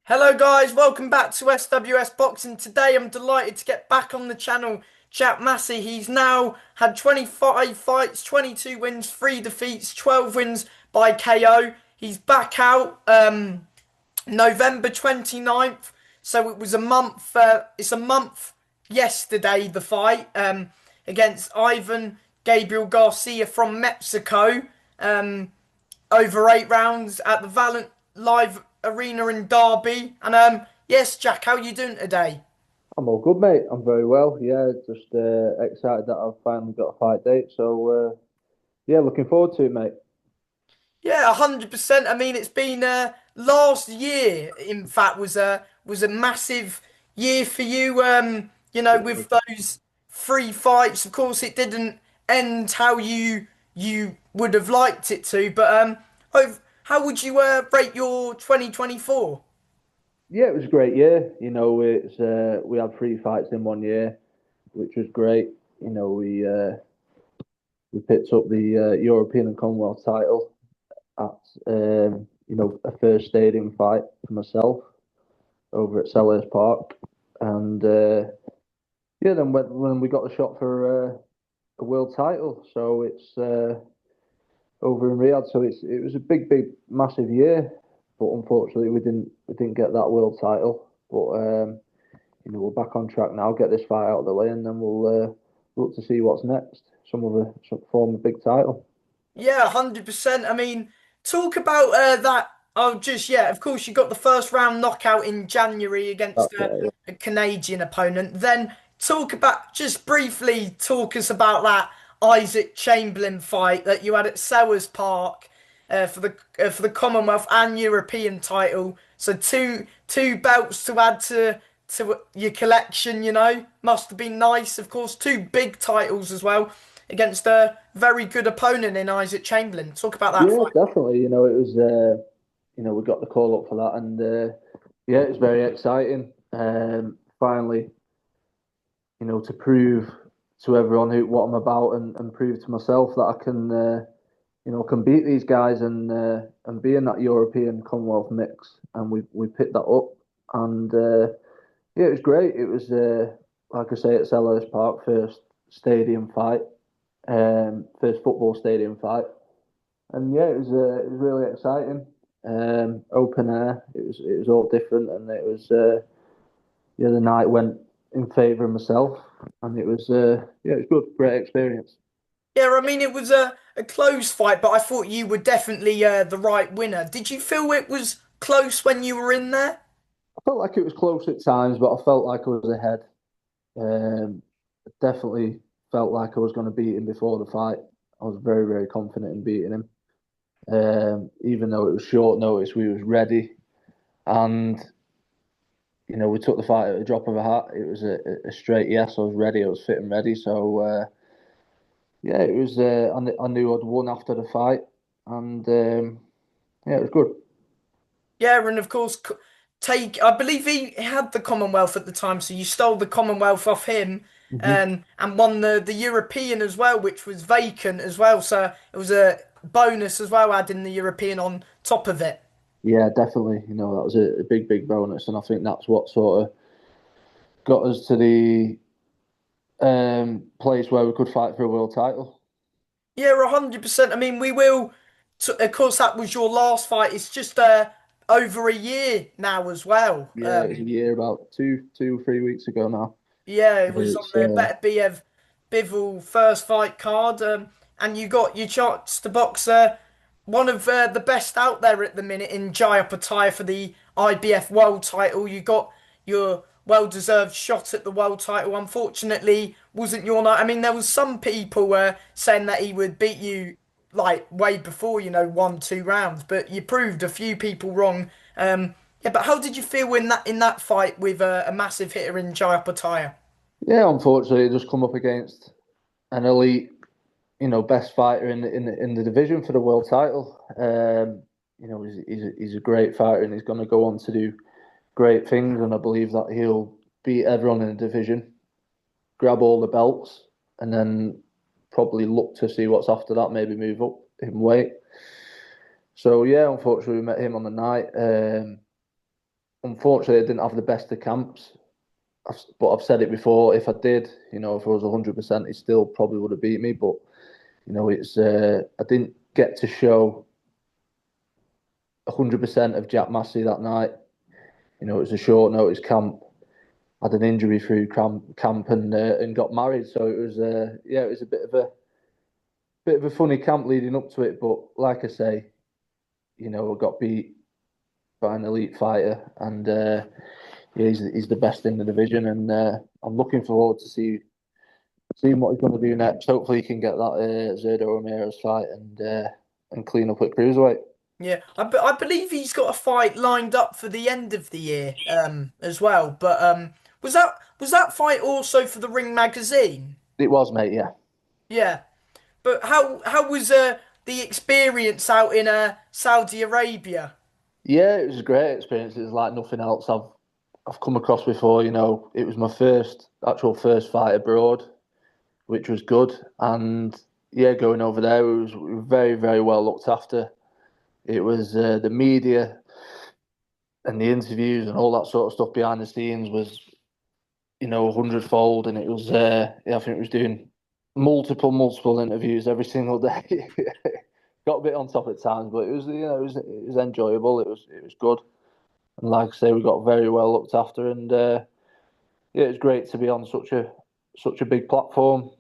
Hello guys, welcome back to SWS Boxing. Today I'm delighted to get back on the channel. Chap Massey, he's now had 25 fights, 22 wins, 3 defeats, 12 wins by KO. He's back out November 29th. So it was a month, it's a month yesterday, the fight against Ivan Garcia from Mexico. Um, Over 8 rounds at the Valiant Live Arena in Derby. And yes, Jack, how are you doing today? I'm all good, mate. I'm very well. Yeah, just excited that I've finally got a fight date. So yeah, looking forward to it, mate. Yeah, 100%. I mean, it's been last year. In fact, was a massive year for you. With those 3 fights. Of course, it didn't end how you would have liked it to. But how would you rate your 2024? Yeah, it was a great year. It's we had 3 fights in one year, which was great. We picked up the European and Commonwealth title at a first stadium fight for myself over at Sellers Park, and yeah, then when we got the shot for a world title, so it's over in Riyadh. So it was a big, massive year, but unfortunately we didn't get that world title. But we're back on track now. Get this fight out of the way, and then we'll look to see what's next. Some form of big title. Yeah, 100%. I mean, talk about that. Oh, just yeah. Of course, you got the first round knockout in January against That's it. a Canadian opponent. Then talk about just briefly talk us about that Isaac Chamberlain fight that you had at Sellers Park for the Commonwealth and European title. So two belts to add to your collection. Must have been nice. Of course, 2 big titles as well against a very good opponent in Isaac Chamberlain. Talk about that Yeah, fight. definitely. It was. We got the call up for that, and yeah, it was very exciting. Finally, to prove to everyone what I'm about, and prove to myself that I can, can beat these guys and be in that European Commonwealth mix. And we picked that up, and yeah, it was great. It was like I say, at Selhurst Park, first stadium fight, first football stadium fight, and yeah, it was really exciting. Open air. It was all different, and it was yeah, the night went in favour of myself, and it was yeah, it was good, great experience. Yeah, I mean it was a close fight, but I thought you were definitely the right winner. Did you feel it was close when you were in there? I felt like it was close at times, but I felt like I was ahead. Definitely felt like I was going to beat him before the fight. I was very confident in beating him. Even though it was short notice, we was ready, and we took the fight at the drop of a hat. It was a straight yes. I was ready. I was fit and ready. So yeah, it was. I knew I'd won after the fight, and yeah, it was good. Yeah, and of course, take. I believe he had the Commonwealth at the time, so you stole the Commonwealth off him, Hmm. and won the European as well, which was vacant as well. So it was a bonus as well, adding the European on top of it. Yeah, definitely. That was a big bonus, and I think that's what sort of got us to the place where we could fight for a world title. Yeah, 100%. I mean, we will. Of course, that was your last fight. It's just over a year now as well. Yeah, it was a year about 3 weeks ago now. Yeah, it So was on it's the Better BF Bivol first fight card, and you got your chance to box one of the best out there at the minute in Jaya Pattaya for the IBF World Title. You got your well-deserved shot at the world title. Unfortunately, wasn't your night. I mean, there was some people saying that he would beat you like way before, 1, 2 rounds, but you proved a few people wrong. Yeah, but how did you feel in that fight with a massive hitter in Jaya Pattaya? yeah, unfortunately, it just come up against an elite, best fighter in the division for the world title. He's a great fighter, and he's going to go on to do great things. And I believe that he'll beat everyone in the division, grab all the belts, and then probably look to see what's after that. Maybe move up in weight. So yeah, unfortunately, we met him on the night. unfortunately, I didn't have the best of camps. But I've said it before. If I did, if I was 100%, he still probably would have beat me. But it's I didn't get to show 100% of Jack Massey that night. It was a short notice camp. Had an injury through camp and got married. So it was it was a bit of a funny camp leading up to it. But like I say, I got beat by an elite fighter, and yeah, he's the best in the division, and I'm looking forward to seeing what he's going to do next. Hopefully, he can get that Zerdo Ramirez fight and clean up at cruiserweight. Yeah, I believe he's got a fight lined up for the end of the year, as well. But was that fight also for the Ring magazine? It was, mate. Yeah, Yeah, but how was the experience out in Saudi Arabia? yeah, it was a great experience. It was like nothing else I've come across before. It was my first fight abroad, which was good, and yeah, going over there, we were very very well looked after. It was the media and the interviews and all that sort of stuff behind the scenes was, 100-fold, and it was yeah, I think it was doing multiple interviews every single day. Got a bit on top at times, but it was it was enjoyable. It was good, and like I say, we got very well looked after, and yeah, it's great to be on such a big platform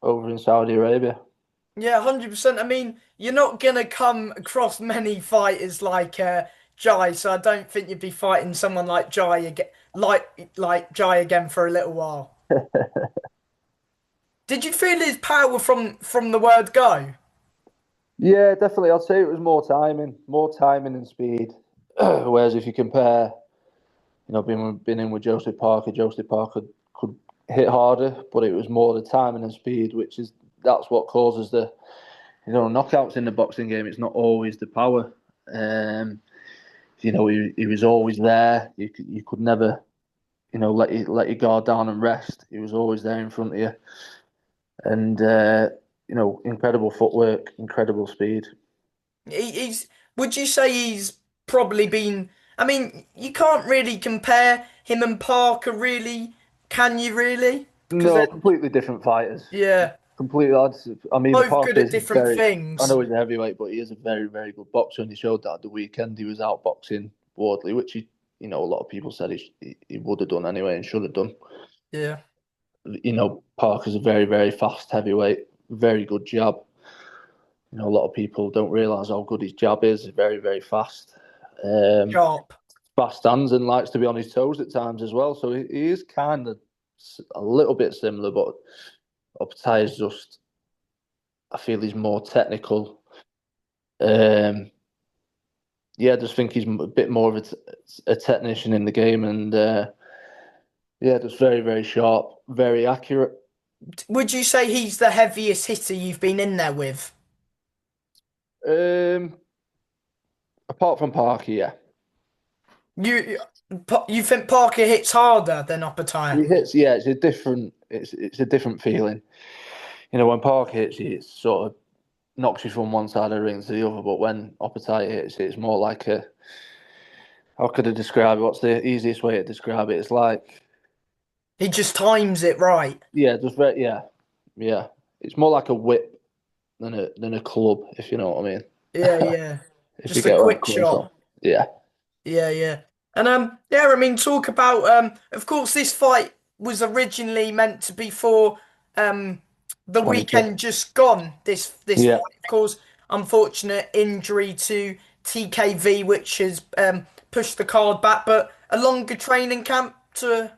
over in Saudi Arabia. Yeah, 100%. I mean, you're not gonna come across many fighters like Jai, so I don't think you'd be fighting someone like Jai again, like Jai again for a little while. Did you feel his power from the word go? Yeah, definitely. I'd say it was more timing and speed. Whereas if you compare, been in with Joseph Parker could hit harder, but it was more the timing and speed, that's what causes the knockouts in the boxing game. It's not always the power. He was always there. You could never let your guard down and rest. He was always there in front of you, and incredible footwork, incredible speed. He's. Would you say he's probably been? I mean, you can't really compare him and Parker, really, can you? Really? Because No, they're completely different fighters. yeah, Completely odds. I mean, both good Parker at is different very. I things. know he's a heavyweight, but he is a very, very good boxer, and he showed that at the weekend. He was outboxing Wardley, which a lot of people said he would have done anyway and should have done. Yeah. Parker's a very, very fast heavyweight, very good jab. A lot of people don't realise how good his jab is. Very, very fast. Um, Sharp. Fast hands and likes to be on his toes at times as well. So he is kind of a little bit similar, but Optai is just. I feel he's more technical. Um, yeah, I just think he's a bit more of a technician in the game, and yeah, just very, very sharp, very accurate. Would you say he's the heaviest hitter you've been in there with? Um, Apart from Parker, yeah, You you think Parker hits harder than Oppenheimer? he hits. Yeah, it's a different feeling. When Parker hits you, it's sort of knocks you from one side of the ring to the other. But when Oppenheimer hits, it's more like a. How could I describe it? What's the easiest way to describe it? It's like, He just times it right. yeah, just very, yeah, yeah. It's more like a whip than a club, if you know what I mean. Yeah, yeah. If you Just a get where I'm quick coming from. shot. Yeah. Yeah, yeah. And yeah, I mean talk about of course this fight was originally meant to be for um the 25th. weekend just gone. This Yeah. fight, of course, unfortunate injury to TKV which has pushed the card back, but a longer training camp to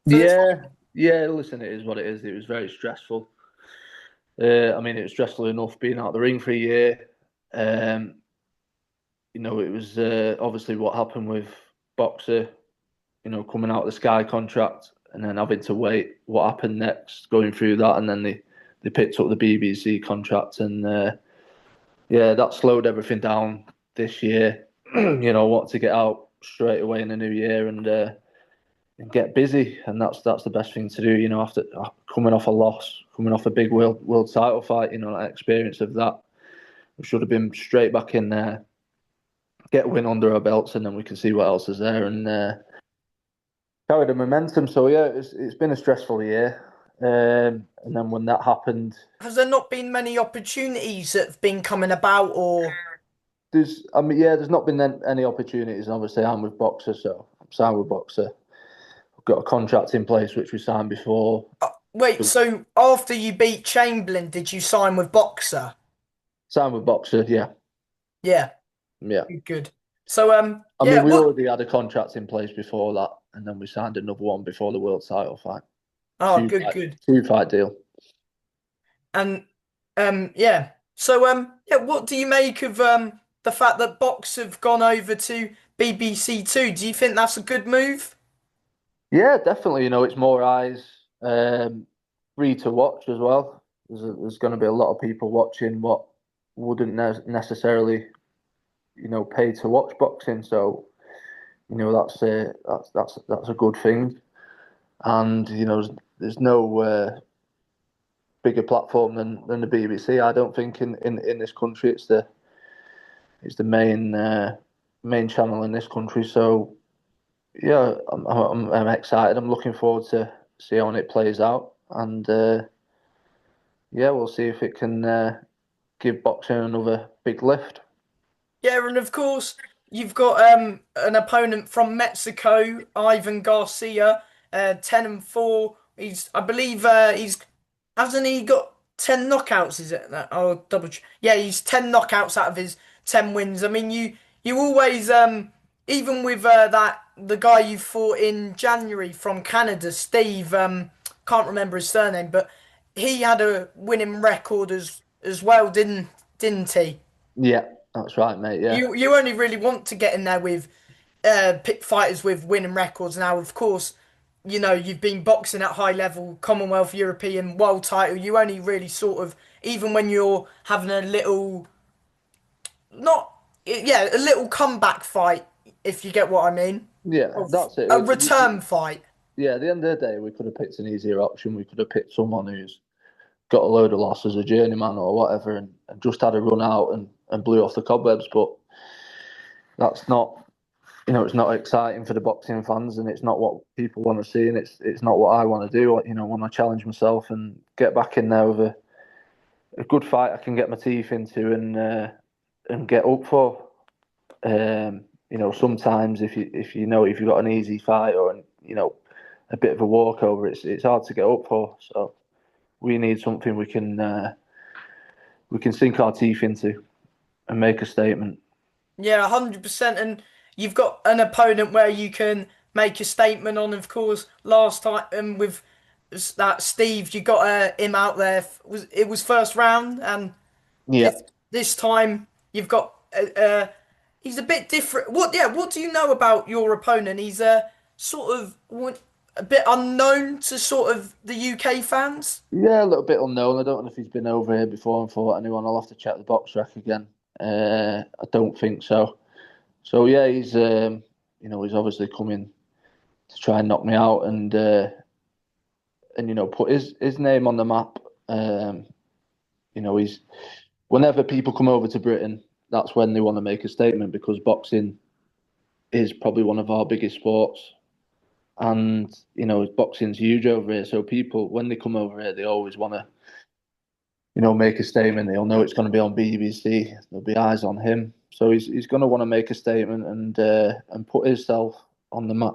for this Yeah. Yeah. Listen, it is what it is. It was very stressful. I mean, it was stressful enough being out of the ring for a year. Um, it was obviously what happened with Boxer, coming out of the Sky contract and then having to wait what happened next, going through that. And then they picked up the BBC contract. And yeah, that slowed everything down this year. Want to get out straight away in the new year and get busy, and that's the best thing to do. After coming off a loss, coming off a big world title fight, that experience of that, we should have been straight back in there, get a win under our belts, and then we can see what else is there and carry the momentum. So yeah, it's been a stressful year. And then when that happened, Has there not been many opportunities that have been coming about, or there's not been any opportunities. And obviously, I'm with Boxer, so I'm signed with Boxer. I've got a contract in place which we signed before. wait, so after you beat Chamberlain, did you sign with Boxer? Signed with Boxer, yeah, Yeah, yeah. good, good. So I yeah, mean, we what? already had a contract in place before that, and then we signed another one before the world title fight. Oh, Two good, fight, good. two fight deal. And yeah. So yeah, what do you make of the fact that Box have gone over to BBC Two? Do you think that's a good move? Yeah, definitely. It's more eyes, free to watch as well. There's going to be a lot of people watching what wouldn't necessarily, pay to watch boxing. So, that's a good thing. And there's no bigger platform than the BBC. I don't think in this country it's the main channel in this country. So yeah, I'm excited. I'm looking forward to see how it plays out, and yeah, we'll see if it can give boxing another big lift. Yeah, and of course you've got an opponent from Mexico, Ivan Garcia, 10-4. I believe he's hasn't he got 10 knockouts, is it? I'll yeah, he's 10 knockouts out of his 10 wins. I mean you always even with that the guy you fought in January from Canada, Steve, can't remember his surname, but he had a winning record as well, didn't he? Yeah, that's right, mate. Yeah, You only really want to get in there with pick fighters with winning records. Now, of course, you've been boxing at high level, Commonwealth, European, world title. You only really sort of, even when you're having a little, not, yeah, a little comeback fight, if you get what I mean. yeah, Of that's it. a return fight. Yeah, at the end of the day, we could have picked an easier option. We could have picked someone who's got a load of losses, a journeyman or whatever, and just had a run out and blew off the cobwebs. But that's not, it's not exciting for the boxing fans, and it's not what people want to see, and it's not what I want to do. I want to challenge myself and get back in there with a good fight I can get my teeth into and get up for. Sometimes if you've got an easy fight or a bit of a walkover, it's hard to get up for. So we need something we can sink our teeth into and make a statement. Yeah, 100%. And you've got an opponent where you can make a statement on. Of course, last time with that Steve, you got him out there. It was first round, and Yeah, this time you've got he's a bit different. What? Yeah. What do you know about your opponent? He's sort of a bit unknown to sort of the UK fans. yeah, a little bit unknown. I don't know if he's been over here before and fought anyone. I'll have to check the box rec again. I don't think so. So yeah, he's obviously coming to try and knock me out and put his name on the map. He's whenever people come over to Britain, that's when they want to make a statement because boxing is probably one of our biggest sports, and boxing's huge over here. So people, when they come over here, they always want to make a statement. They'll know it's going to be on BBC. There'll be eyes on him. So he's going to want to make a statement and put himself on the map.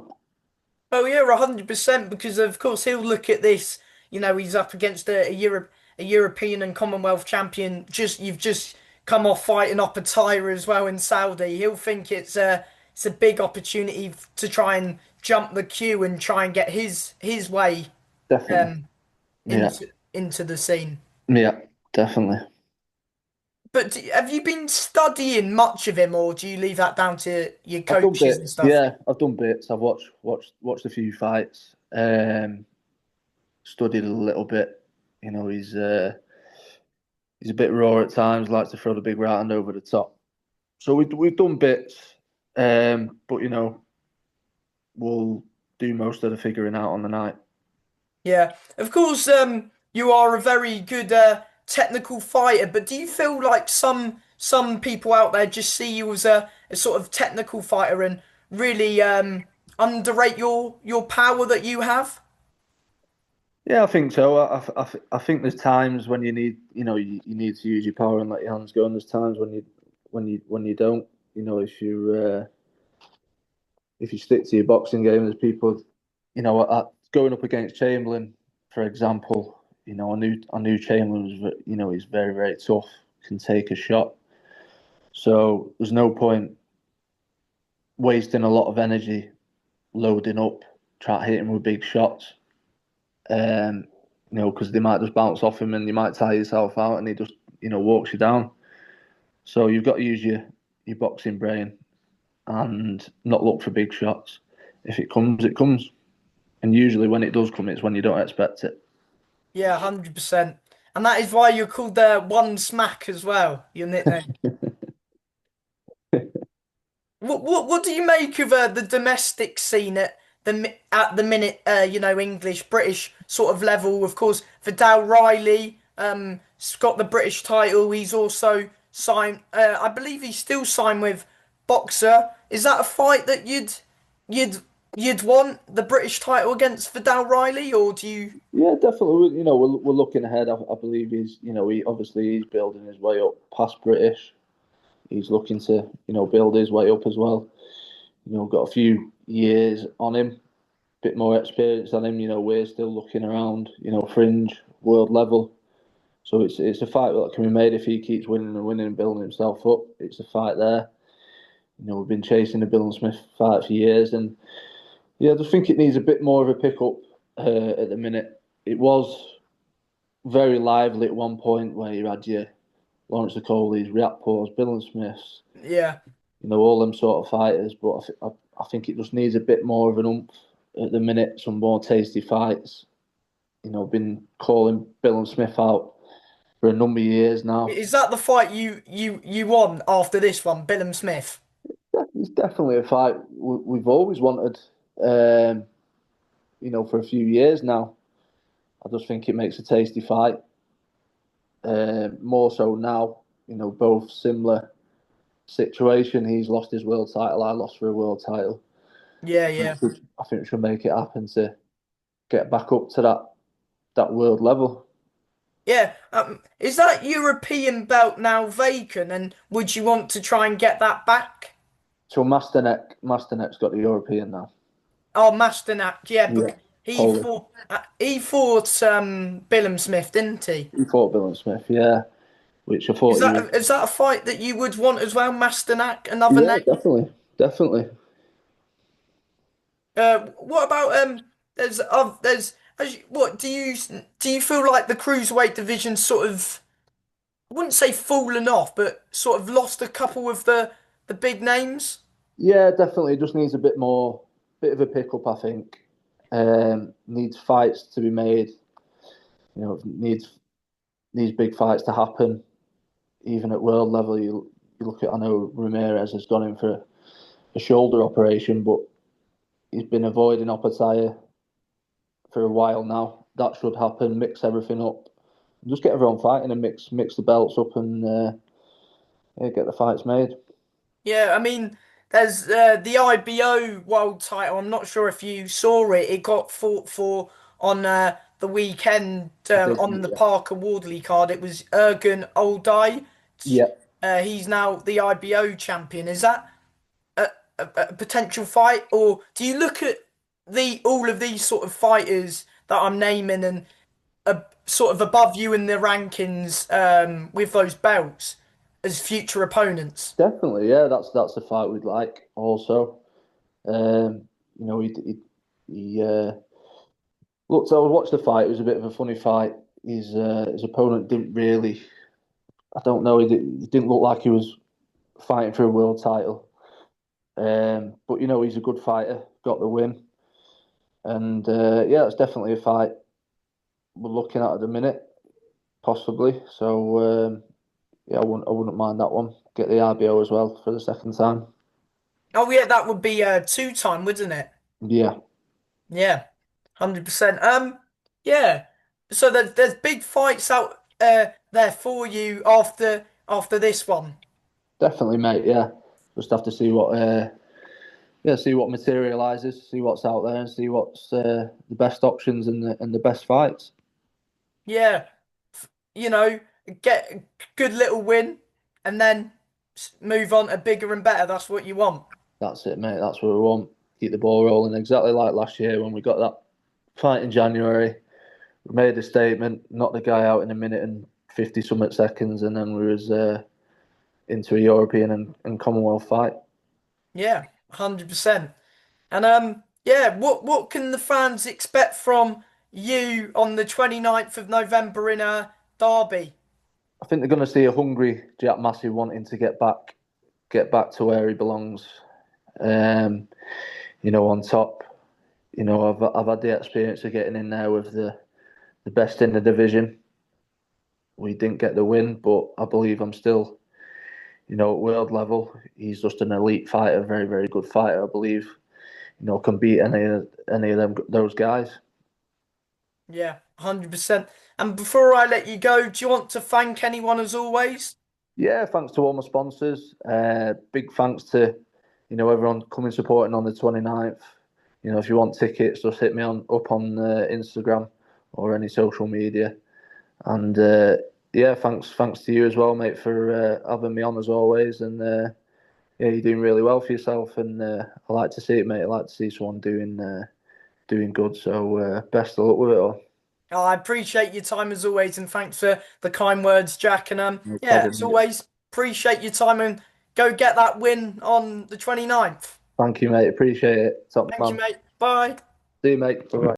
Oh yeah, 100%. Because of course he'll look at this. He's up against a European and Commonwealth champion. You've just come off fighting up a tire as well in Saudi. He'll think it's a big opportunity to try and jump the queue and try and get his way Definitely. um Yeah. into the scene. Yeah. Definitely. But have you been studying much of him, or do you leave that down to your I've done coaches and bits. stuff? Yeah, I've done bits. I've watched a few fights. Studied a little bit. He's a bit raw at times. Likes to throw the big right hand over the top. So we've done bits. But we'll do most of the figuring out on the night. Yeah, of course. You are a very good technical fighter, but do you feel like some people out there just see you as a sort of technical fighter and really underrate your power that you have. Yeah, I think so. I think there's times when you need, you need to use your power and let your hands go, and there's times when you don't. If you stick to your boxing game, there's people, going up against Chamberlain, for example. I knew Chamberlain was, he's very very tough, can take a shot. So there's no point wasting a lot of energy loading up, try to hit him with big shots. Um, because they might just bounce off him and you might tire yourself out and he just, walks you down. So you've got to use your boxing brain and not look for big shots. If it comes, it comes. And usually when it does come, it's when you don't expect it. Yeah, 100%. And that is why you're called the One Smack as well, your nickname. What do you make of the domestic scene at at the minute? English British sort of level. Of course, Vidal Riley has got the British title. He's also signed. I believe he's still signed with Boxer. Is that a fight that you'd you'd want the British title against Vidal Riley, or do you? Yeah, definitely. We're looking ahead. I believe he's building his way up past British. He's looking to, build his way up as well. Got a few years on him, bit more experience on him. We're still looking around, fringe world level. So it's a fight that can be made if he keeps winning and winning and building himself up. It's a fight there. We've been chasing the Bill and Smith fight for years, and yeah, I just think it needs a bit more of a pickup at the minute. It was very lively at one point where you had your Lawrence de Coley's, Riappor's, Bill and Smiths, Yeah. all them sort of fighters. But I think it just needs a bit more of an oomph at the minute, some more tasty fights. Been calling Bill and Smith out for a number of years now. Is that the fight you won after this one, Billum Smith? It's definitely a fight we've always wanted, um, for a few years now. I just think it makes a tasty fight. More so now, both similar situation. He's lost his world title. I lost for a world title. Yeah, yeah. I think we should make it happen to get back up to that world level. Yeah, is that European belt now vacant, and would you want to try and get that back? So Masternek's got the European now. Oh, Masternak, yeah, Yeah, but Polish. he fought Billum Smith, didn't he? He fought Bill and Smith. Yeah, which I thought he was. Is that a fight that you would want as well, Masternak, another Yeah, name? definitely, definitely. What about what do you feel like the cruiserweight division sort of I wouldn't say fallen off, but sort of lost a couple of the big names? Yeah, definitely. It just needs a bit of a pickup. I think needs fights to be made. Needs big fights to happen. Even at world level, you look at. I know Ramirez has gone in for a shoulder operation, but he's been avoiding Opataya for a while now. That should happen. Mix everything up. Just get everyone fighting and mix the belts up and yeah, get the fights made. Yeah, I mean, there's the IBO world title. I'm not sure if you saw it. It got fought for on the weekend I did. on the Parker Wardley card. It was Ergun Oldai. Yeah, He's now the IBO champion. Is that a potential fight, or do you look at the all of these sort of fighters that I'm naming and sort of above you in the rankings with those belts as future opponents? definitely. Yeah, that's the fight we'd like. Also, um, you know, he looked. I watched the fight. It was a bit of a funny fight. His opponent didn't really. I don't know. He didn't look like he was fighting for a world title. But he's a good fighter. Got the win, and yeah, it's definitely a fight we're looking at the minute, possibly. So yeah, I wouldn't mind that one. Get the RBO as well for the second time. Oh yeah, that would be two-time, wouldn't it? Yeah, Yeah, 100%. Yeah. So there's big fights out there for you after this one. Definitely, mate. Yeah, just have to see what materialises, see what's out there, and see what's the best options and the best fights. Yeah, you know, get a good little win and then move on to bigger and better. That's what you want. That's it, mate. That's what we want. Keep the ball rolling, exactly like last year when we got that fight in January. We made a statement, knocked the guy out in a minute and 50 something seconds, and then we was into a European and Commonwealth fight. Yeah, 100%. And yeah, what can the fans expect from you on the 29th of November in Derby? I think they're going to see a hungry Jack Massey wanting to get back to where he belongs. Um, on top. I've had the experience of getting in there with the best in the division. We didn't get the win, but I believe I'm still, at world level. He's just an elite fighter, very, very good fighter. I believe, can beat any of those guys. Yeah, 100%. And before I let you go, do you want to thank anyone as always? Yeah, thanks to all my sponsors. Big thanks to, everyone coming supporting on the 29th. If you want tickets, just hit me up on Instagram or any social media. And yeah, thanks to you as well, mate, for having me on as always. And yeah, you're doing really well for yourself, and I like to see it, mate. I like to see someone doing good. So best of luck with it all. Oh, I appreciate your time as always, and thanks for the kind words, Jack. And No yeah, problem, as mate. always, appreciate your time and go get that win on the 29th. Thank you, mate. Appreciate it. Top Thank you, man. mate. Bye. See you, mate. Bye.